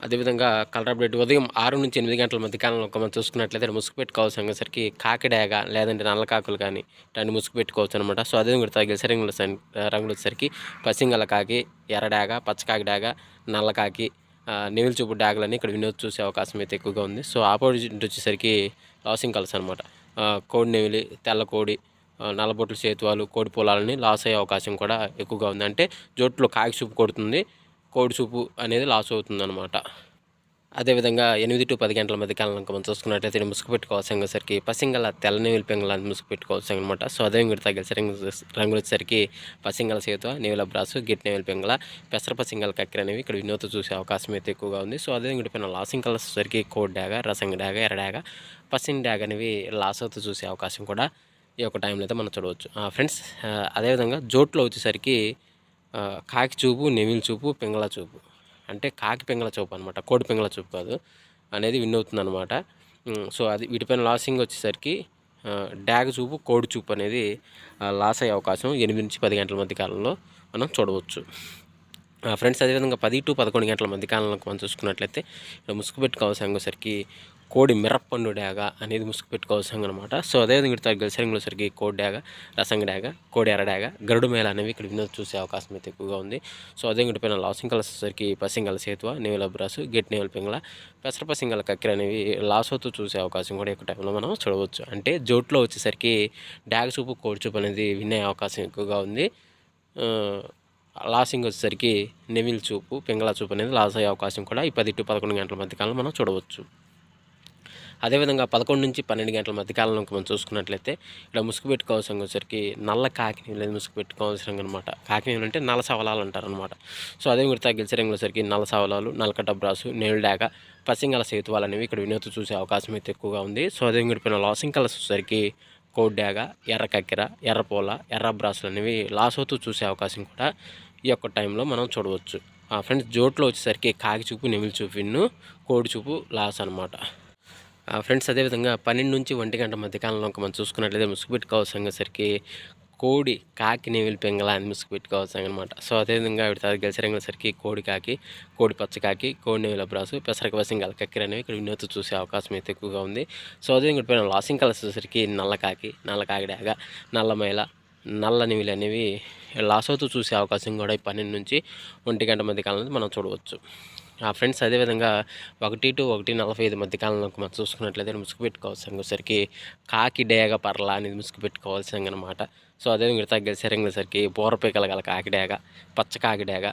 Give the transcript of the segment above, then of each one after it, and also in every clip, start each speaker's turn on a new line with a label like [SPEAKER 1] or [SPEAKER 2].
[SPEAKER 1] అదేవిధంగా colour bread ఉదయం 6-8 గంటల మధ్య కాలంలో మనం చూసుకున్నట్లయితే ముసుగు పెట్టుకోవాల్సి అనేసరికి కాకిడాగ లేదంటే నల్లకాకులు కానీ ఇట్లాంటి ముసుగు పెట్టుకోవచ్చు అనమాట. సో అదే కూడా తగిలిసరి రంగులు వచ్చేసరికి పసింగల కాకి, ఎర్రడాగ, పచ్చకాకి డాగ, నల్లకాకి, నెవిలి చూపు డాగలని ఇక్కడ వినోద్ చూసే అవకాశం అయితే ఎక్కువగా ఉంది. సో ఆపోజిట్ వచ్చేసరికి లాసింగ్ కలర్స్ అనమాట. కోడి నెవిలి, తెల్ల కోడి, నల్లబొట్లు సేతువాలు, కోడి పొలాలని లాస్ అయ్యే అవకాశం కూడా ఎక్కువగా ఉంది. అంటే జోట్లో కాకి చూపు కొడుతుంది, కోడి చూపు అనేది లాస్ అవుతుందన్నమాట. అదేవిధంగా 8-10 గంటల మధ్య కాలంలో మనం చూసుకున్నట్లయితే ముసుగు పెట్టుకోవాల్సి అనేసరికి పసింగల తెల్ల పెంగళ ముసుగు పెట్టుకోవాల్సి అనమాట. సో అదే కూడా తగిలిసే రంగులు వచ్చేసరికి పసింగల సేతువ, నేవిల బ్రాసు, గిట్ నేవిల పెంగళ, పెసర పసింగల కక్కెర అనేవి ఇక్కడ వినోద్ చూసే అవకాశం అయితే ఎక్కువగా ఉంది. సో అదే కూడా పైన లాసింగ్ కలర్స్ వచ్చేసరికి కోడ్ డాగ, రసంగ డాగ, ఎర్ర డాగ, పసింగ్ డాగ అనేవి లాస్ అవుతూ చూసే అవకాశం కూడా ఈ యొక్క టైంలో అయితే మనం చూడవచ్చు ఫ్రెండ్స్. అదేవిధంగా జోట్లో వచ్చేసరికి కాకి చూపు, నెమిలి చూపు, పింగళ చూపు, అంటే కాకి పింగళ చూపు అనమాట, కోడి పింగళ చూపు కాదు అనేది విన్ అవుతుంది అనమాట. సో అది వీటిపైన లాసింగ్ వచ్చేసరికి డాగ్ చూపు, కోడి చూపు అనేది లాస్ అయ్యే అవకాశం 8-10 గంటల మధ్య కాలంలో మనం చూడవచ్చు ఫ్రెండ్స్. అదేవిధంగా 10-11 గంటల మధ్య కాలంలో మనం చూసుకున్నట్లయితే ఇక్కడ ముసుగు పెట్టుకోవాల్సి అనేసరికి కోడి మిరప్పండు డాగ అనేది ముసుగు పెట్టుకోవాల్సిన అనమాట. సో అదేవిధంగా ఇక్కడ గెలిసరంగులో సరికి కోడి డాగ, రసంగ డాగ, కోడి ఎర్ర డాగ, గరుడు మేళ అనేవి ఇక్కడ వినోద్ చూసే అవకాశం అయితే ఎక్కువగా ఉంది. సో అదే ఇక్కడ పైన లాసింగ్ కలర్స్ సరికి పసింగల సేతువ, నేవల బ్రాసు, గెట్ నేవల పింగళ, పెసర పసింగల కక్కెర అనేవి లాస్ అవుతూ చూసే అవకాశం కూడా ఎక్కువ టైంలో మనం చూడవచ్చు. అంటే జోట్లో వచ్చేసరికి డాగ చూపు, కోడి చూపు అనేది వినే అవకాశం ఎక్కువగా ఉంది. లాసింగ్ వచ్చేసరికి నెమిల్ చూపు, పింగళ చూపు అనేది లాస్ అయ్యే అవకాశం కూడా ఈ 10-11 గంటల మధ్య కాలంలో మనం చూడవచ్చు. అదేవిధంగా 11-12 గంటల మధ్యకాలంలో మనం చూసుకున్నట్లయితే ఇక్కడ ముసుగు పెట్టుకోవాల్సిన వచ్చేసరికి నల్ల కాకిని లేదు ముసుగు పెట్టుకోవాల్సిన అనమాట. కాకిని అంటే నల్ల సవలాలు అంటారు అనమాట. సో అదే మీరు తగ్గిలిసే రంగులసరికి నల్ల సవలాలు, నల్లకట్ట బ్రాసు, నేలు డాగ, పసింగల సేతువాలు అనేవి ఇక్కడ వినోద్ చూసే అవకాశం అయితే ఎక్కువగా ఉంది. సో అదే ఇంకడిపోయిన లాసింగ్ కలర్స్ వచ్చేసరికి కోడ్ డాగ, ఎర్ర కక్కెర, ఎర్ర పోల, ఎర్ర బ్రాసులు అనేవి లాస్ అవుతూ చూసే అవకాశం కూడా ఈ యొక్క టైంలో మనం చూడవచ్చు ఫ్రెండ్స్. జోట్లో వచ్చేసరికి కాకి చూపు, నెమిలి చూపు విన్ను, కోడి చూపు లాస్ అనమాట ఫ్రెండ్స్. అదేవిధంగా 12-1 గంట మధ్యకాలంలో మనం చూసుకున్నట్లయితే ముసుగు పెట్టుకోవాల్సిన సరికి కోడి కాకి నెవిలి పెంగళ అని ముసుగు పెట్టుకోవాల్సిన అనమాట. సో అదేవిధంగా వీటి గెలిసరంగుల సరికి కోడి కాకి, కోడి పచ్చకాకి, కోడి నెవిల బ్రాసు, పెసరక పసింగల కక్కెర అనేవి ఇక్కడ వినోద్ చూసే అవకాశం అయితే ఎక్కువగా ఉంది. సో అదేవిధంగా పైన లాసింగ్ కలర్స్ వచ్చేసరికి నల్ల కాకి డాగ, నల్ల మైల, నల్ల నెవిలి అనేవి లాస్ అవుతూ చూసే అవకాశం కూడా ఈ 12-1 గంట మధ్య కాలంలో మనం చూడవచ్చు ఫ్రెండ్స్. అదేవిధంగా 1-1:45 మధ్య కాలంలో మనం చూసుకున్నట్లయితే ముసుగు పెట్టుకోవాల్సిన సరికి కాకి డేగ పర్ల అనేది ముసుగు పెట్టుకోవాల్సిన అనమాట. సో అదేవిధంగా తగ్గ సరికి బోరపీకల గల కాకి డేగ, పచ్చ కాకి డేగ,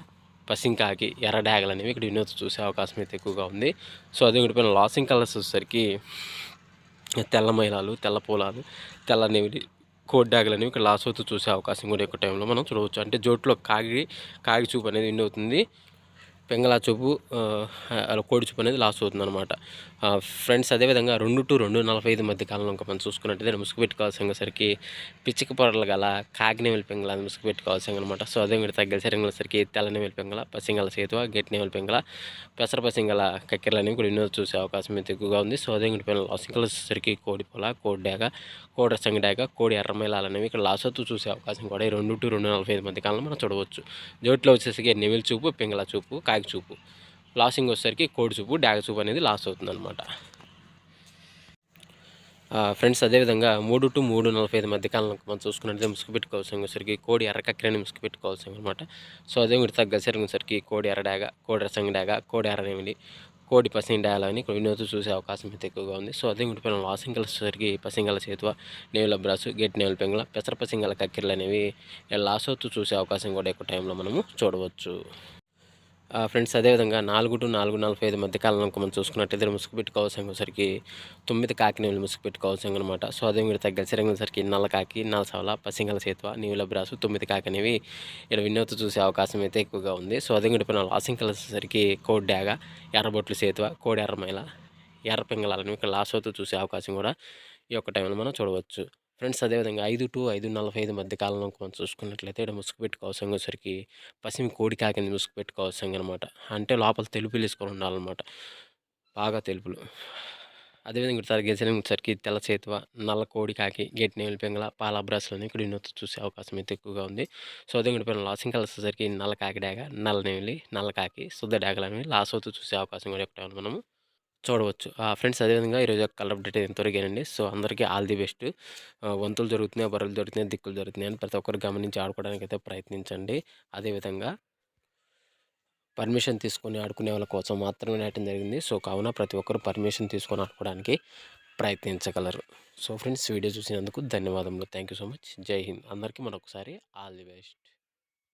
[SPEAKER 1] పసింకాకి, ఎర్ర డాగలు అనేవి ఇక్కడ వినోద్ చూసే అవకాశం అయితే ఎక్కువగా ఉంది. సో అదే పైన లాసింగ్ కలర్స్ వచ్చేసరికి తెల్ల మైలాలు, తెల్ల పూలాలు, తెల్ల నెవిలి, కోడి డాగలు అనేవి ఇక్కడ లాస్ అవుతూ చూసే అవకాశం కూడా ఎక్కువ టైంలో మనం చూడవచ్చు. అంటే జోట్లో కాకి చూపు అనేది విన్ అవుతుంది, పెంగళ చూపు, కోడి చూపు అనేది లాస్ అవుతుంది అనమాట ఫ్రెండ్స్. అదేవిధంగా 2-2:45 మధ్య కాలంలో ఇంకా మనం చూసుకున్నట్టయితే ముసుగు పెట్టుకోవాల్సిన సరికి పిచ్చిక పొరలు గల కాకినేమిలి పెంగళ అది ముసుగు పెట్టుకోవాల్సిన అనమాట. సో అదే మీరు తగ్గ సరికి తెల్లనేమిలి పెంగళ, పసింగల సేతువ, గెట్నేమిలి పెంగళ, పెసర పసింగల కక్కెరలు అనేవి కూడా ఎన్నో చూసే అవకాశం అయితే ఎక్కువగా ఉంది. సో అదే ఇంటి పైన లాసింగ్ సరికి కోడి పొల, కోడి డాగ, కోడి రసంగి డాగ, కోడి ఎర్రమైలాలు అనేవి ఇక్కడ లాస్ అవుతూ చూసే అవకాశం కూడా ఈ 2-2:45 మధ్య కాలంలో మనం చూడవచ్చు. జోట్లో వచ్చేసరికి నెమిలి చూపు, పింగళ చూపు, కాకి చూపు, లాసింగ్ వచ్చేసరికి కోడి చూపు, డాగ చూపు అనేది లాస్ అవుతుంది అనమాట ఫ్రెండ్స్. అదేవిధంగా 3-3:45 మధ్య కాలంలో మనం చూసుకున్నట్లయితే ముసుగు పెట్టుకోవాల్సిన సరికి కోడి ఎర్ర కక్కెరని ముసుగు పెట్టుకోవాల్సిన అనమాట. సో అదే మీరు తగ్గ సరికి కోడి ఎర్ర డాగ, కోడి రసంగి డాగ, కోడి ఎర్ర నెమిలి, కోడి పసింగ్ డాగ అని వినోద్ చూసే అవకాశం అయితే ఎక్కువగా ఉంది. సో అదే ఇంటి పైన లాసింగ్ సరికి పసింగల చేతువ, నేవుల బ్రాసు, గెట్ నేవుల పెంగళ, పెసర పసింగల కక్కెరలు అనేవి లాస్ అవుతూ చూసే అవకాశం కూడా ఎక్కువ టైంలో మనము చూడవచ్చు ఫ్రెండ్స్. అదేవిధంగా 4-4:45 మధ్య కాలంలో మనం చూసుకున్నట్టయితే ముసుగు పెట్టుకోవాల్సిన సరికి 9 కాకినేవులు ముసుగు పెట్టుకోవాల్సిన అనమాట. సో అదే మీరు తగ్గ సరికి నల్ల కాకి, నల్ల సవల, పసింగల సేతువ, నీవుల బ్రాసు, 9 కాకి అనేవి ఇక్కడ వినోద్ చూసే అవకాశం అయితే ఎక్కువగా ఉంది. సో అదే పైన లాసింగ్ కలర్స్ సరికి కోడి డాగ, ఎర్రబొట్లు సేతువ, కోడి ఎర్రమైల, ఎర్ర పింగళాలను ఇక్కడ లాస్ అవుతూ చూసే అవకాశం కూడా ఈ యొక్క టైంలో మనం చూడవచ్చు ఫ్రెండ్స్. అదేవిధంగా 5-5:45 మధ్య కాలంలో మనం చూసుకున్నట్లయితే ఇక్కడ ముసుగు పెట్టుకోవాల్సిన సరికి పసిమి కోడి కాకిని ముసుగు పెట్టుకోవాల్సిన అనమాట. అంటే లోపల తెలుపులు వేసుకొని ఉండాలన్నమాట, బాగా తెలుపులు. అదేవిధంగా ఇక్కడ గెలిచేసరికి తెల్ల చేతువ, నల్ల కోడి కాకి, గేట్ నెమిలి పింగళ, పాల బ్రాస్లని ఇక్కడ ఇన్నొత్తు చూసే అవకాశం అయితే ఎక్కువగా ఉంది. సో అదేవిధంగా ఇక్కడ లాసింగ్ కలర్స్ వచ్చేసరికి నల్ల కాకి డాగ, నల్ల నెమిలి, నల్ల కాకి, శుద్ధ డాగలనేవి లాస్ అవుతూ చూసే అవకాశం కూడా ఇక్కడ మనము చూడవచ్చు. ఫ్రెండ్స్ అదేవిధంగా ఈరోజు యొక్క కలర్ అప్డేట్ ఇంతవరకేనండి. సో అందరికీ ఆల్ ది బెస్ట్. వంతులు జరుగుతున్నాయి, బర్రెలు జరుగుతున్నాయి, దిక్కులు జరుగుతున్నాయి అని ప్రతి ఒక్కరు గమనించి ఆడుకోవడానికైతే ప్రయత్నించండి. అదేవిధంగా పర్మిషన్ తీసుకొని ఆడుకునే వాళ్ళ కోసం మాత్రమే నేయటం జరిగింది. సో కావున ప్రతి ఒక్కరు పర్మిషన్ తీసుకొని ఆడుకోవడానికి ప్రయత్నించగలరు. సో ఫ్రెండ్స్ వీడియో చూసినందుకు ధన్యవాదములు. Thank you so much. జై హింద్. అందరికీ మరొకసారి ఆల్ ది బెస్ట్.